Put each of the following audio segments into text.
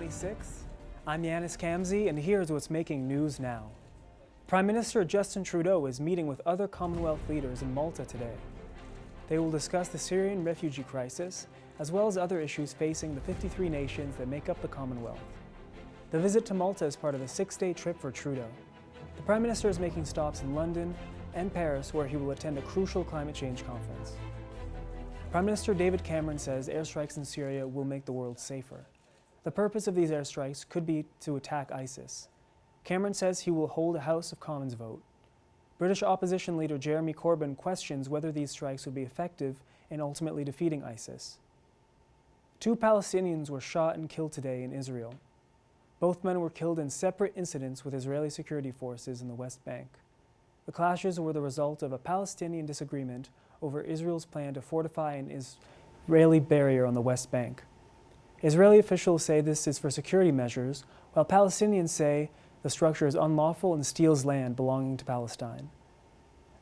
26th. I'm Yanis Khamsi, and here's what's making news now. Prime Minister Justin Trudeau is meeting with other Commonwealth leaders in Malta today. They will discuss the Syrian refugee crisis, as well as other issues facing the 53 nations that make up the Commonwealth. The visit to Malta is part of a 6-day trip for Trudeau. The Prime Minister is making stops in London and Paris, where he will attend a crucial climate change conference. Prime Minister David Cameron says airstrikes in Syria will make the world safer. The purpose of these airstrikes could be to attack ISIS. Cameron says he will hold a House of Commons vote. British opposition leader Jeremy Corbyn questions whether these strikes would be effective in ultimately defeating ISIS. 2 Palestinians were shot and killed today in Israel. Both men were killed in separate incidents with Israeli security forces in the West Bank. The clashes were the result of a Palestinian disagreement over Israel's plan to fortify an Israeli barrier on the West Bank. Israeli officials say this is for security measures, while Palestinians say the structure is unlawful and steals land belonging to Palestine.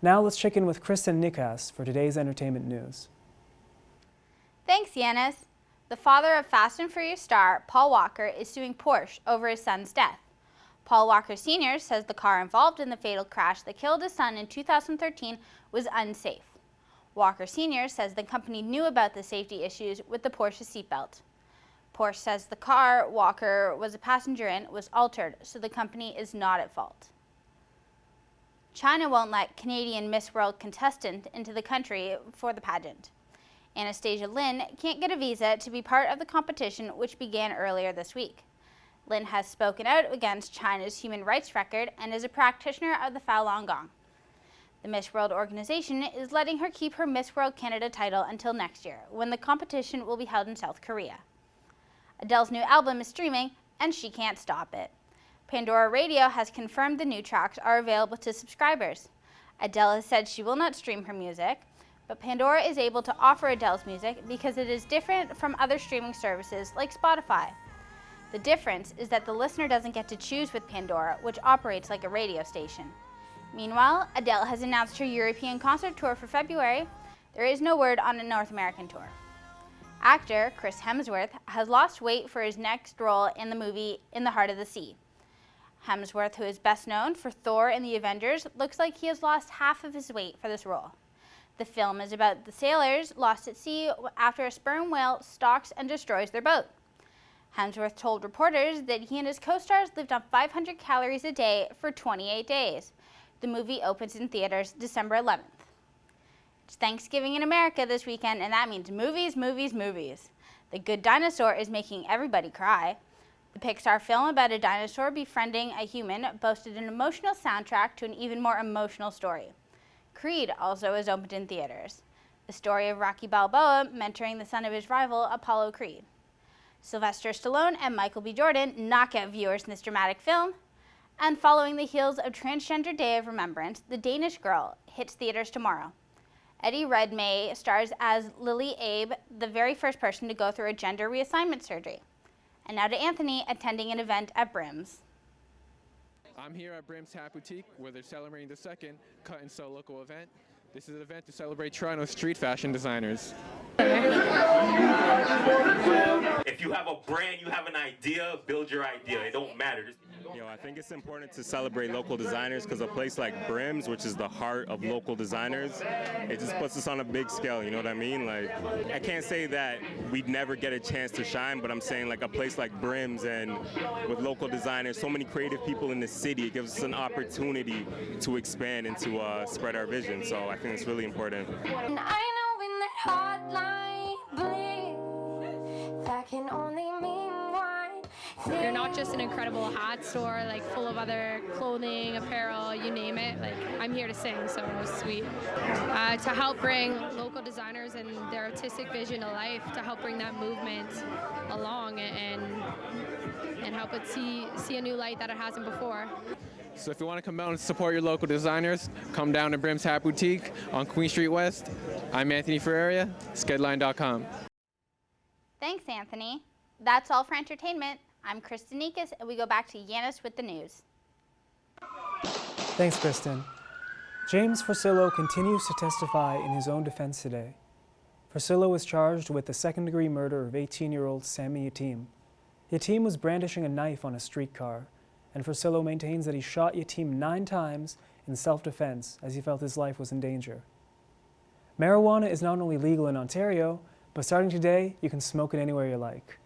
Now let's check in with Kristen Nikas for today's entertainment news. Thanks, Yanis. The father of Fast and Furious star Paul Walker is suing Porsche over his son's death. Paul Walker Sr. says the car involved in the fatal crash that killed his son in 2013 was unsafe. Walker Sr. says the company knew about the safety issues with the Porsche seatbelt. Porsche says the car Walker was a passenger in was altered, so the company is not at fault. China won't let Canadian Miss World contestant into the country for the pageant. Anastasia Lin can't get a visa to be part of the competition, which began earlier this week. Lin has spoken out against China's human rights record and is a practitioner of the Falun Gong. The Miss World organization is letting her keep her Miss World Canada title until next year, when the competition will be held in South Korea. Adele's new album is streaming, and she can't stop it. Pandora Radio has confirmed the new tracks are available to subscribers. Adele has said she will not stream her music, but Pandora is able to offer Adele's music because it is different from other streaming services like Spotify. The difference is that the listener doesn't get to choose with Pandora, which operates like a radio station. Meanwhile, Adele has announced her European concert tour for February. There is no word on a North American tour. Actor Chris Hemsworth has lost weight for his next role in the movie In the Heart of the Sea. Hemsworth, who is best known for Thor and the Avengers, looks like he has lost half of his weight for this role. The film is about the sailors lost at sea after a sperm whale stalks and destroys their boat. Hemsworth told reporters that he and his co-stars lived on 500 calories a day for 28 days. The movie opens in theaters December 11th. It's Thanksgiving in America this weekend, and that means movies, movies, movies. The Good Dinosaur is making everybody cry. The Pixar film about a dinosaur befriending a human boasted an emotional soundtrack to an even more emotional story. Creed also is opened in theaters. The story of Rocky Balboa mentoring the son of his rival, Apollo Creed. Sylvester Stallone and Michael B. Jordan knock out viewers in this dramatic film. And following the heels of Transgender Day of Remembrance, The Danish Girl hits theaters tomorrow. Eddie Redmayne stars as Lily Abe, the very first person to go through a gender reassignment surgery. And now to Anthony attending an event at Brims. I'm here at Brims Hat Boutique, where they're celebrating the second Cut and Sew local event. This is an event to celebrate Toronto's street fashion designers. If you have a brand, you have an idea, build your idea. It don't matter. I think it's important to celebrate local designers because a place like Brims, which is the heart of local designers, it just puts us on a big scale, you know what I mean? Like, I can't say that we'd never get a chance to shine, but I'm saying like a place like Brims and with local designers, so many creative people in the city, it gives us an opportunity to expand and to spread our vision. So I think it's really important. And I know when that hotline blinks, that can only mean one. You're not just an incredible hat store, like full of other clothing, apparel, you name it. Like, I'm here to sing, so it was sweet. To help bring local designers and their artistic vision to life, to help bring that movement along and help it see a new light that it hasn't before. So if you want to come out and support your local designers, come down to Brims Hat Boutique on Queen Street West. I'm Anthony Ferreira, skedline.com. Thanks, Anthony. That's all for entertainment. I'm Kristen Nikas, and we go back to Yanis with the news. Thanks, Kristen. James Forcillo continues to testify in his own defense today. Forcillo was charged with the second-degree murder of 18-year-old Sami Yatim. Yatim was brandishing a knife on a streetcar, and Fursillo maintains that he shot Yatim 9 times in self-defense as he felt his life was in danger. Marijuana is not only legal in Ontario, but starting today, you can smoke it anywhere you like.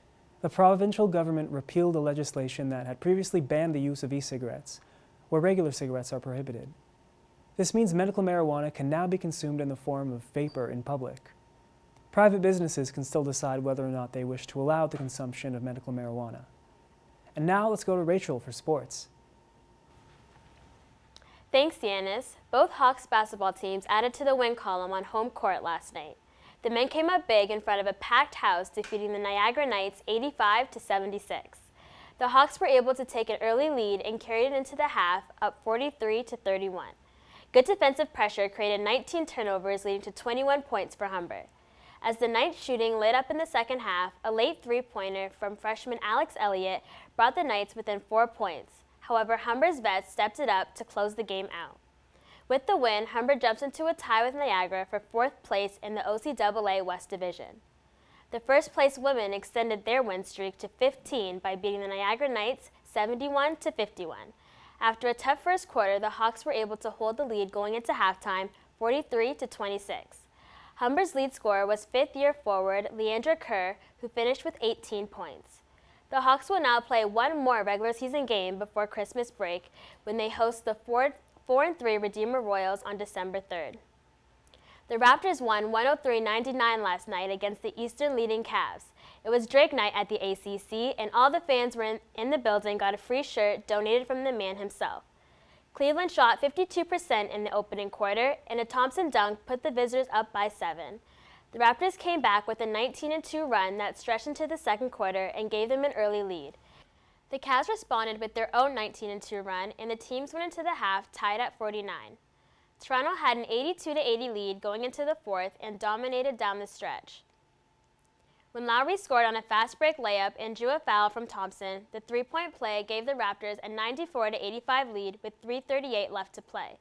The provincial government repealed the legislation that had previously banned the use of e-cigarettes, where regular cigarettes are prohibited. This means medical marijuana can now be consumed in the form of vapor in public. Private businesses can still decide whether or not they wish to allow the consumption of medical marijuana. And now let's go to Rachel for sports. Thanks, Yanis. Both Hawks basketball teams added to the win column on home court last night. The men came up big in front of a packed house, defeating the Niagara Knights 85-76. The Hawks were able to take an early lead and carried it into the half, up 43-31. Good defensive pressure created 19 turnovers, leading to 21 points for Humber. As the Knights' shooting lit up in the second half, a late three-pointer from freshman Alex Elliott brought the Knights within 4 points. However, Humber's vets stepped it up to close the game out. With the win, Humber jumps into a tie with Niagara for 4th place in the OCAA West Division. The first-place women extended their win streak to 15 by beating the Niagara Knights 71-51. After a tough first quarter, the Hawks were able to hold the lead going into halftime, 43-26. Humber's lead scorer was 5th-year forward Leandra Kerr, who finished with 18 points. The Hawks will now play one more regular season game before Christmas break when they host the 4-3 Redeemer Royals on December 3rd. The Raptors won 103-99 last night against the Eastern leading Cavs. It was Drake night at the ACC, and all the fans were in the building got a free shirt donated from the man himself. Cleveland shot 52% in the opening quarter, and a Thompson dunk put the visitors up by 7. The Raptors came back with a 19-2 run that stretched into the second quarter and gave them an early lead. The Cavs responded with their own 19-2 run, and the teams went into the half tied at 49. Toronto had an 82-80 lead going into the fourth and dominated down the stretch. When Lowry scored on a fast break layup and drew a foul from Thompson, the three-point play gave the Raptors a 94-85 lead with 3:38 left to play.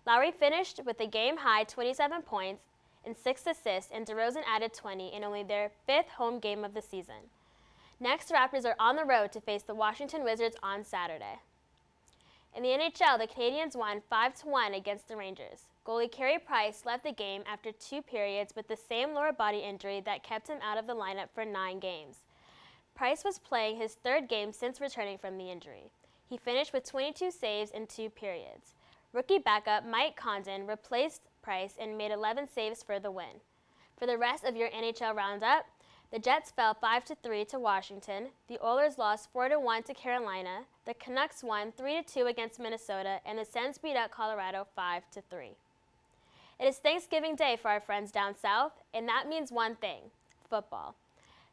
Lowry finished with a game-high 27 points and 6 assists, and DeRozan added 20 in only their 5th home game of the season. Next, the Raptors are on the road to face the Washington Wizards on Saturday. In the NHL, the Canadiens won 5-1 against the Rangers. Goalie Carey Price left the game after 2 periods with the same lower body injury that kept him out of the lineup for 9 games. Price was playing his 3rd game since returning from the injury. He finished with 22 saves in 2 periods. Rookie backup Mike Condon replaced Price and made 11 saves for the win. For the rest of your NHL roundup, the Jets fell 5-3 to Washington, the Oilers lost 4-1 to Carolina, the Canucks won 3-2 against Minnesota, and the Sens beat out Colorado 5-3. It is Thanksgiving Day for our friends down south, and that means one thing: football.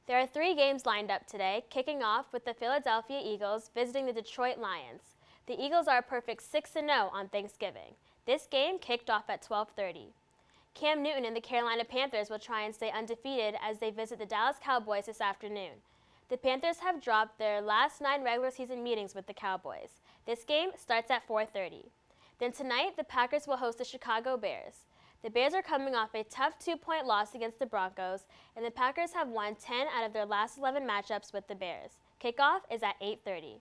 There are 3 games lined up today, kicking off with the Philadelphia Eagles visiting the Detroit Lions. The Eagles are a perfect 6-0 on Thanksgiving. This game kicked off at 12:30. Cam Newton and the Carolina Panthers will try and stay undefeated as they visit the Dallas Cowboys this afternoon. The Panthers have dropped their last 9 regular season meetings with the Cowboys. This game starts at 4:30. Then tonight, the Packers will host the Chicago Bears. The Bears are coming off a tough 2-point loss against the Broncos, and the Packers have won 10 out of their last 11 matchups with the Bears. Kickoff is at 8:30.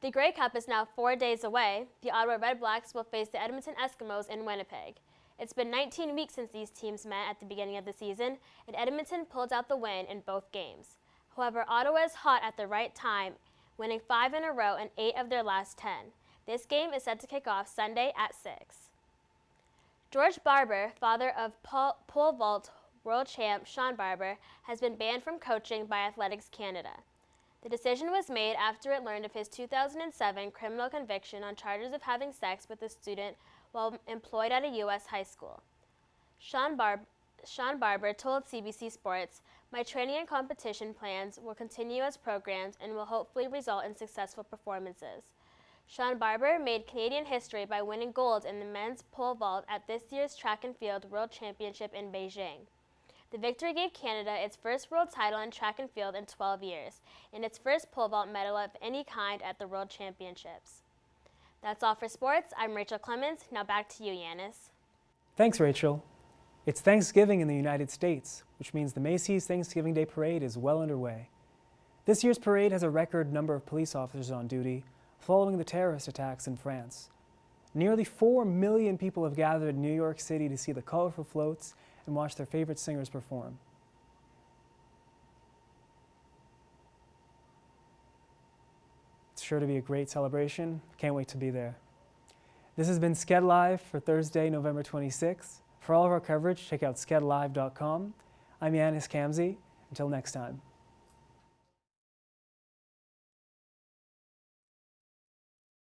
The Grey Cup is now 4 days away. The Ottawa Red Blacks will face the Edmonton Eskimos in Winnipeg. It's been 19 weeks since these teams met at the beginning of the season, and Edmonton pulled out the win in both games. However, Ottawa is hot at the right time, winning 5 in a row and 8 of their last 10. This game is set to kick off Sunday at 6. George Barber, father of pole vault world champ Sean Barber, has been banned from coaching by Athletics Canada. The decision was made after it learned of his 2007 criminal conviction on charges of having sex with a student while employed at a U.S. high school. Sean Barber told CBC Sports, "My training and competition plans will continue as programs and will hopefully result in successful performances." Sean Barber made Canadian history by winning gold in the men's pole vault at this year's Track and Field World Championship in Beijing. The victory gave Canada its first world title in track and field in 12 years, and its first pole vault medal of any kind at the World Championships. That's all for sports. I'm Rachel Clemons. Now back to you, Yanis. Thanks, Rachel. It's Thanksgiving in the United States, which means the Macy's Thanksgiving Day Parade is well underway. This year's parade has a record number of police officers on duty following the terrorist attacks in France. Nearly 4 million people have gathered in New York City to see the colorful floats and watch their favorite singers perform. It's sure to be a great celebration. Can't wait to be there. This has been SkedLIVE for Thursday, November 26th. For all of our coverage, check out skedline.com. I'm Yanis Khamsi. Until next time.